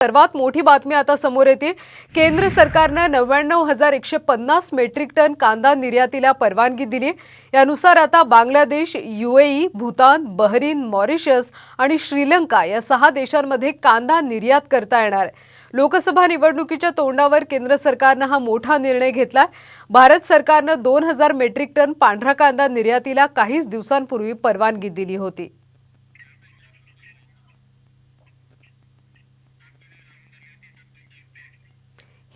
सर्वात मोठी बातमी आता समोर येते। केंद्र सरकारने 99,150 मेट्रिक टन कांदा निर्यातीला परवानगी दिली। यानुसार आता Bangladesh, UAE, Bhutan, Bahrain, Mauritius आणि श्रीलंका या 6 देशांमध्ये कांदा निर्यात करता येणार आहे। लोकसभा निवडणुकीच्या तोंडावर केंद्र सरकारने हा मोठा निर्णय घेतला। भारत सरकारने 2000 मेट्रिक टन पांढरा कांदा निर्यातीला काहीच दिवसांपूर्वी परवानगी दिली होती।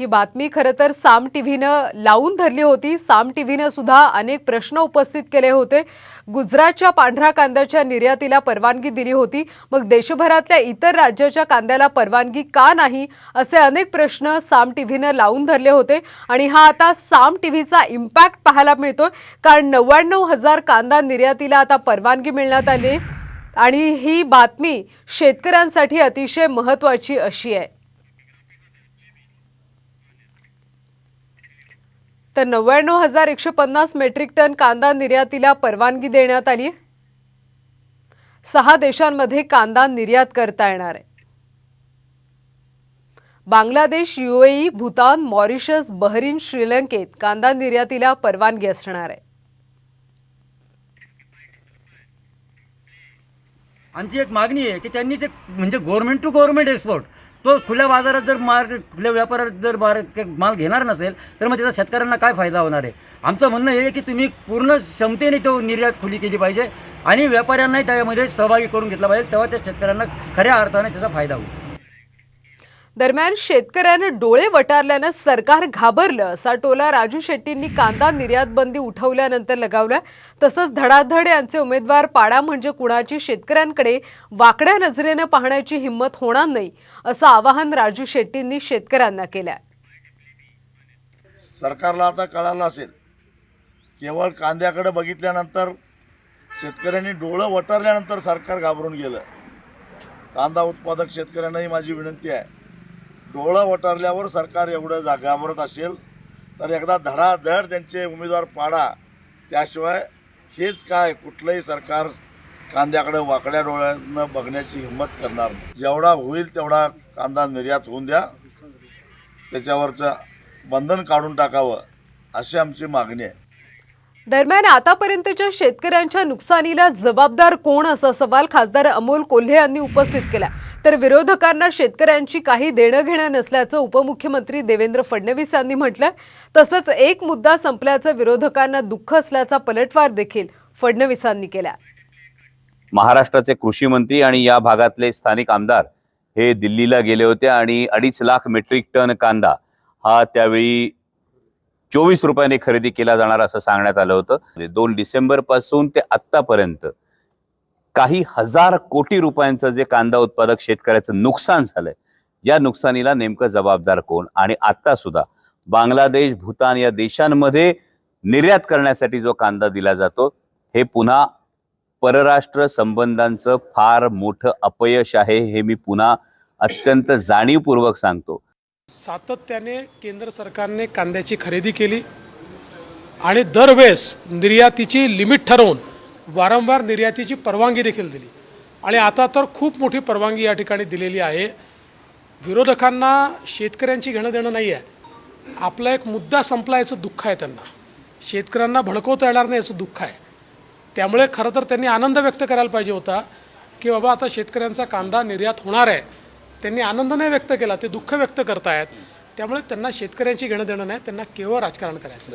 ही बातमी खरं तर साम टीव्हीनं लावून धरली होती। साम टीव्हीनं सुद्धा अनेक प्रश्न उपस्थित केले होते। गुजरातच्या पांढरा कांद्याच्या निर्यातीला परवानगी दिली होती, मग देशभरातल्या इतर राज्याच्या कांद्याला परवानगी का नाही, असे अनेक प्रश्न साम टीव्हीनं लावून धरले होते। आणि हा आता साम टीव्हीचा इम्पॅक्ट पाहायला मिळतोय, कारण 99,000 कांदा निर्यातीला आता परवानगी मिळण्यात आली आणि ही बातमी शेतकऱ्यांसाठी अतिशय महत्त्वाची अशी आहे। तर 99,150 मेट्रिक टन कांदा निर्यातीला परवानगी देण्यात आली। 6 देशांमध्ये कांदा निर्यात करता येणार आहे। Bangladesh, UAE, Bhutan, Mauritius, Bahrain, श्रीलंकेत कांदा निर्यातीला परवानगी असणार आहे। आमची एक मागणी आहे की त्यांनी ते म्हणजे गव्हर्नमेंट टू गव्हर्नमेंट एक्सपोर्ट तो खुल्या बाजारात जर खुल्या व्यापारात जर माल घेणार नसेल तर मग त्याचा शेतकऱ्यांना काय फायदा होणार आहे। आमचं म्हणणं हे की तुम्ही पूर्ण क्षमतेने तो निर्यात खुली केली पाहिजे आणि व्यापाऱ्यांनाही त्यामध्ये सहभागी करून घेतला पाहिजे, तेव्हा त्या शेतकऱ्यांना खऱ्या अर्थाने त्याचा फायदा होईल। दरम्यान शेतकऱ्यांना डोळे वटारल्याने सरकार घाबरलं असा टोला राजू शेट्टींनी कांदा निर्यात बंदी उठवल्यानंतर लगावला। तसंच धडाधड यांचे उमेदवार पाडा म्हणजे कुणाची शेतकऱ्यांकडे वाकड्या नजरेने पाहण्याची हिंमत होणार नाही, असं आवाहन राजू शेट्टींनी शेतकऱ्यांना केलं। सरकारला आता कळालं असेल, केवळ कांद्याकडे बघितल्यानंतर शेतकऱ्यांनी डोळं वटारल्यानंतर सरकार घाबरून गेलं। कांदा उत्पादक शेतकऱ्यांनाही माझी विनंती आहे, डोळं वटारल्यावर सरकार एवढं घाबरत असेल तर एकदा धडाधड त्यांचे उमेदवार पाडा, त्याशिवाय हेच काय कुठलंही सरकार कांद्याकडे वाकड्या डोळ्यानं बघण्याची हिंमत करणार नाही। जेवढा होईल तेवढा कांदा निर्यात होऊन द्या, त्याच्यावरचं बंधन काढून टाकावं अशी आमची मागणी आहे। दरम्यान आतापर्यंतच्या शेतकऱ्यांच्या नुकसानीला जबाबदार कोण, असा सवाल खासदार अमोल कोल्हे यांनी उपस्थित केला। तर विरोधकांना शेतकऱ्यांची काही देणं घेणं नसल्याचं उपमुख्यमंत्री देवेंद्र फडणवीस यांनी म्हटलं। तसंच एक मुद्दा संपल्याचं विरोधकांना दुःख असल्याचा पलटवार देखील फडणवीसांनी केला। महाराष्ट्राचे कृषी मंत्री आणि या भागातले स्थानिक आमदार हे दिल्लीला गेले होते आणि 2.5 लाख मेट्रिक टन कांदा हा त्यावेळी 24 रुपयाने खरेदी केला जाणार असं सांगण्यात आलं होतं। 2 डिसेंबर पासून ते आत्तापर्यंत काही हजार कोटी रुपयांचं जे कांदा उत्पादक शेतकऱ्याचं नुकसान झालंय, या नुकसानीला नेमकं जबाबदार कोण? आणि आता सुद्धा बांगलादेश, भूतान या देशांमध्ये निर्यात करण्यासाठी जो कांदा दिला जातो, हे पुन्हा परराष्ट्र संबंधांचं फार मोठं अपयश आहे, हे मी पुन्हा अत्यंत जाणीवपूर्वक सांगतो। सातत्याने केंद्र सरकारने कांद्याची खरेदी केली आणि दरवेळेस निर्यातीची लिमिट ठरवून वारंवार निर्यातीची परवानगी देखील दिली आणि आता तर खूप मोठी परवानगी या ठिकाणी दिलेली आहे। विरोधकांना शेतकऱ्यांची घेणं देणं नाही आहे, आपला एक मुद्दा संपला याचं दुःख आहे त्यांना, शेतकऱ्यांना भडकवता येणार नाही याचं दुःख आहे। त्यामुळे खरं तर त्यांनी आनंद व्यक्त करायला पाहिजे होता की बाबा आता शेतकऱ्यांचा कांदा निर्यात होणार आहे। त्यांनी आनंद नाही व्यक्त केला, ते दुःख व्यक्त करतायत। त्यामुळे त्यांना शेतकऱ्यांची घेणं देणं नाही, त्यांना केवळ राजकारण करायचं।